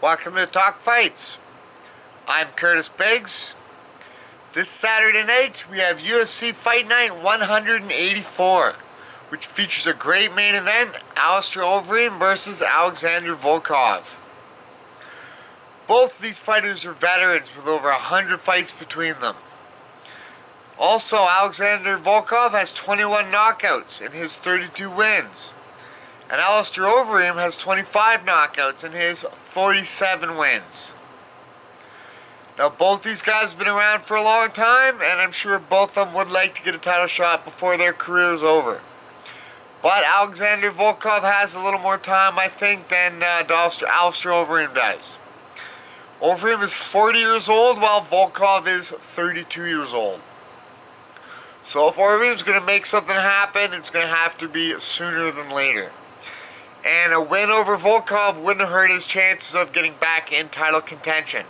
Welcome to Talk Fights. I'm Curtis Biggs. This Saturday night we have UFC Fight Night 184, which features a great main event, Alistair Overeem versus Alexander Volkov. Both of these fighters are veterans with over 100 fights between them. Also, Alexander Volkov has 21 knockouts in his 32 wins. And Alistair Overeem has 25 knockouts in his 47 wins. Now, both these guys have been around for a long time, and I'm sure both of them would like to get a title shot before their career is over. But Alexander Volkov has a little more time, I think, than Alistair Overeem does. Overeem is 40 years old, while Volkov is 32 years old. So if Overeem's going to make something happen, it's going to have to be sooner than later. And a win over Volkov wouldn't hurt his chances of getting back in title contention.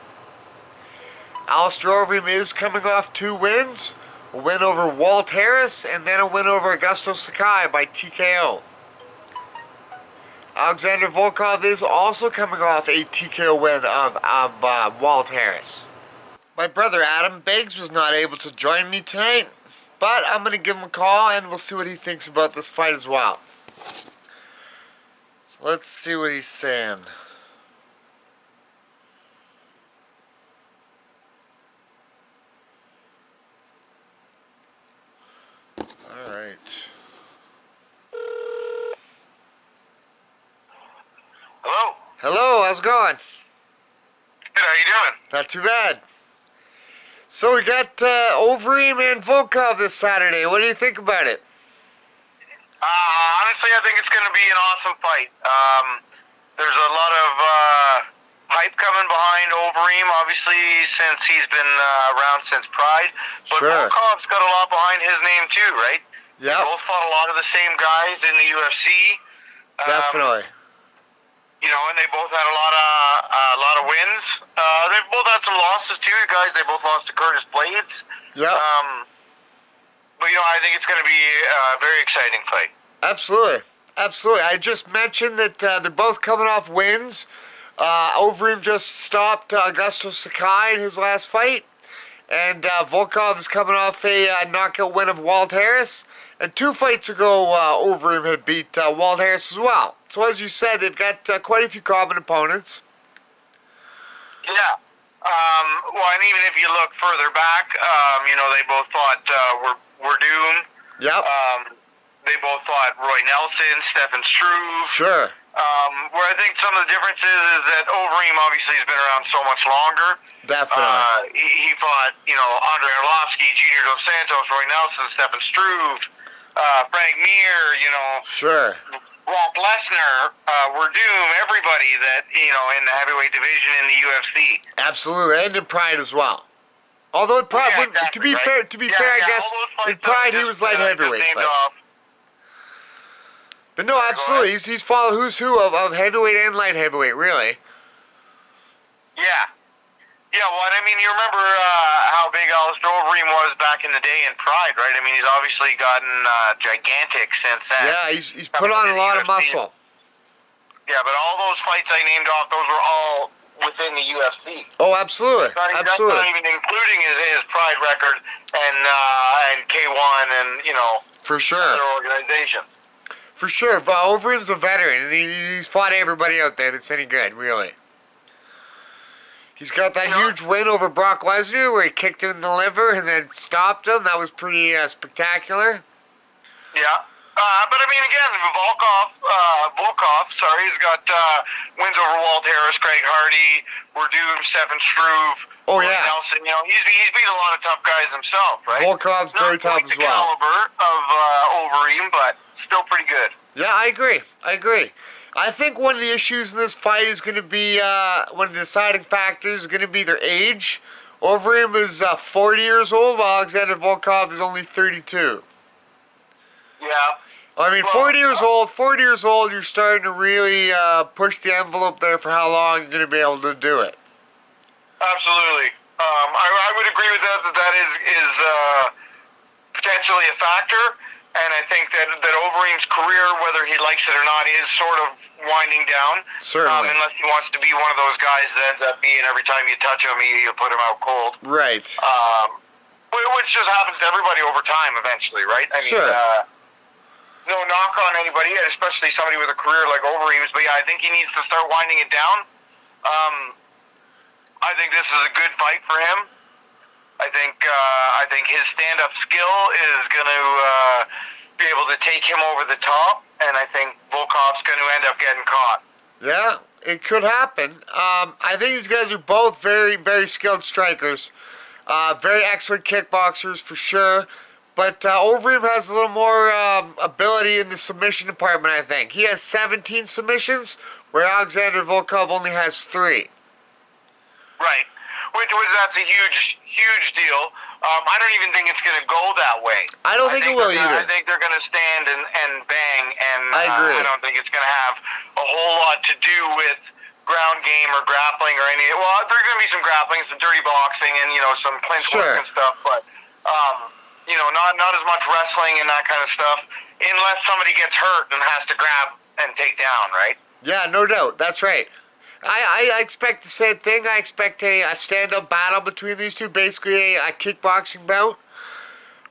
Alistair Overeem is coming off 2 wins. A win over Walt Harris and then a win over Augusto Sakai by TKO. Alexander Volkov is also coming off a TKO win of Walt Harris. My brother Adam Biggs was not able to join me tonight, but I'm going to give him a call and we'll see what he thinks about this fight as well. Let's see what he's saying. Alright. Hello. Hello, how's it going? Good, how you doing? Not too bad. So we got Overeem and Volkov this Saturday. What do you think about it? Honestly, I think it's going to be an awesome fight. There's a lot of hype coming behind Overeem, obviously, since he's been around since Pride. But Sure. Volkov's got a lot behind his name too, right? Yeah. They both fought a lot of the same guys in the UFC. Definitely. You know, and they both had a lot of wins. They both had some losses too, guys. They both lost to Curtis Blades. Yeah. But, you know, I think it's going to be a very exciting fight. Absolutely. Absolutely. I just mentioned that they're both coming off wins. Overeem just stopped Augusto Sakai in his last fight. And Volkov is coming off a knockout win of Walt Harris. And 2 fights ago, Overeem had beat Walt Harris as well. So as you said, they've got quite a few common opponents. Yeah. Well, and even if you look further back, you know, they both fought Doom. Yep. They both fought Roy Nelson, Stefan Struve. Sure. Where I think some of the difference is that Overeem obviously has been around so much longer. Definitely. He fought, you know, Andre Arlovsky, Junior Dos Santos, Roy Nelson, Stefan Struve, Frank Mir, you know. Sure. Brock Lesnar, Doom, everybody that, you know, in the heavyweight division in the UFC. Absolutely, and in Pride as well. Although in Pride, Yeah, exactly, to be right? fair, I guess in Pride he was light heavyweight. But no, absolutely, he's followed who's who of heavyweight and light heavyweight, really. Yeah. Yeah, well, I mean, you remember how big Alistair Overeem was back in the day in Pride, right? I mean, he's obviously gotten gigantic since then. Yeah, he's put on a lot of muscle. Yeah, but all those fights I named off, those were all within the UFC. Oh, absolutely, absolutely. That's not even including his Pride record and K1 and, you know, for sure, other organizations. For sure, but Overeem's a veteran, and he's fought everybody out there that's any good, really. He's got that huge win over Brock Lesnar where he kicked him in the liver and then stopped him. That was pretty spectacular. Yeah. But I mean, again, Volkov, sorry, he's got wins over Walt Harris, Greg Hardy, Werdum, Stefan Struve, Oh, yeah. Nelson. You know, he's beat a lot of tough guys himself, right? Volkov's very tough as well. Not quite the caliber of Overeem, but still pretty good. Yeah, I agree. I think one of the issues in this fight is going to be, one of the deciding factors is going to be their age. Overeem is 40 years old, while Alexander Volkov is only 32. Yeah. I mean, 40 years old, you're starting to really push the envelope there for how long you're going to be able to do it. Absolutely. I would agree with that. That is potentially a factor, and I think that Overeem's career, whether he likes it or not, is sort of winding down. Certainly. Unless he wants to be one of those guys that ends up being every time you touch him, you put him out cold. Right. Which just happens to everybody over time, eventually, right? I mean, sure. No knock on anybody, especially somebody with a career like Overeem's, but yeah, I think he needs to start winding it down. I think this is a good fight for him. I think his stand-up skill is going to be able to take him over the top, and I think Volkov's going to end up getting caught. Yeah, it could happen. I think these guys are both very, very skilled strikers. Very excellent kickboxers for sure. But Overeem has a little more ability in the submission department, I think. He has 17 submissions, where Alexander Volkov only has 3. Right. Which that's a huge deal. I don't even think it's going to go that way. I don't think it will either. I think they're going to stand and bang, and I agree. I don't think it's going to have a whole lot to do with ground game or grappling or any. Well, there's going to be some grappling, some dirty boxing, and some clinch work and stuff, but not as much wrestling and that kind of stuff, unless somebody gets hurt and has to grab and take down, right? Yeah, no doubt. That's right. I expect the same thing. I expect a stand-up battle between these two, basically a kickboxing bout.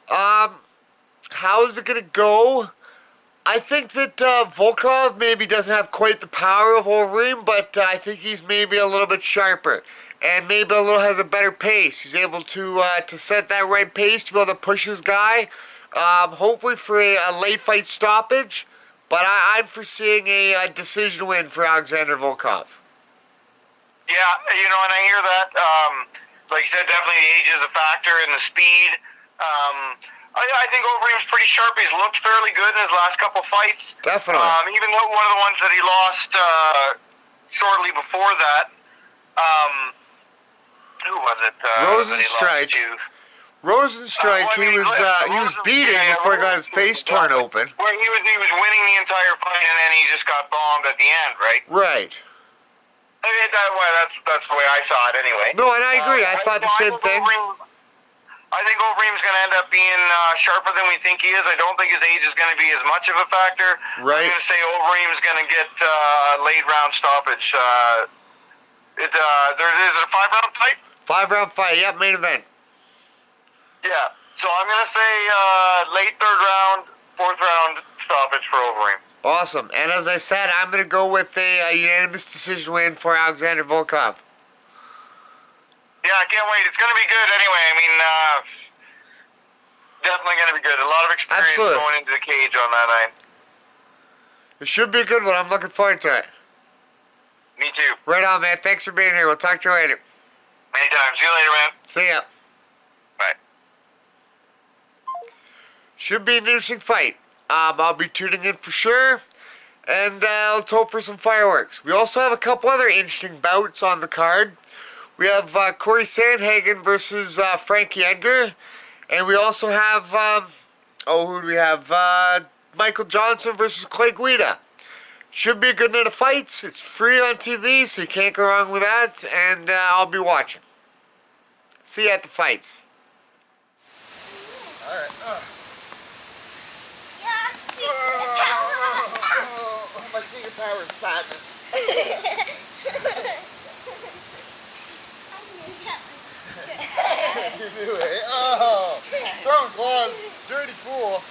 How is it going to go? I think that Volkov maybe doesn't have quite the power of Overeem, but I think he's maybe a little bit sharper. And maybe has a better pace. He's able to set that right pace to be able to push his guy. Hopefully for a late fight stoppage. But I'm foreseeing a decision win for Alexander Volkov. Yeah, and I hear that. Like you said, definitely the age is a factor and the speed. I think Overeem's pretty sharp. He's looked fairly good in his last couple fights. Definitely. Even though one of the ones that he lost shortly before that. Who was it? Rosenstrike. Rosenstrike. He was beating before he got his face torn open. Where he was winning the entire fight, and then he just got bombed at the end, right? Right. I mean, that's the way I saw it, anyway. No, and I agree. I thought the same thing. I think Overeem's going to end up being sharper than we think he is. I don't think his age is going to be as much of a factor. Right. I'm going to say Overeem's going to get a late round stoppage. Is it a 5-round fight? 5-round fight. Yep, main event. Yeah. So I'm going to say late 3rd round, 4th round stoppage for Overeem. Awesome. And as I said, I'm going to go with a unanimous decision win for Alexander Volkov. Yeah, I can't wait. It's going to be good anyway. I mean, definitely going to be good. A lot of experience going into the cage on that night. It should be a good one. I'm looking forward to it. Me too. Right on, man. Thanks for being here. We'll talk to you later. Anytime. See you later, man. See ya. Bye. Should be an interesting fight. I'll be tuning in for sure. And let's hope for some fireworks. We also have a couple other interesting bouts on the card. We have Corey Sandhagen versus Frankie Edgar. And we also have, who do we have? Michael Johnson versus Clay Guida. Should be a good night of fights. It's free on TV, so you can't go wrong with that. And I'll be watching. See you at the fights. All right. My secret power is fatness. You knew it. Oh, throwing gloves, dirty pool.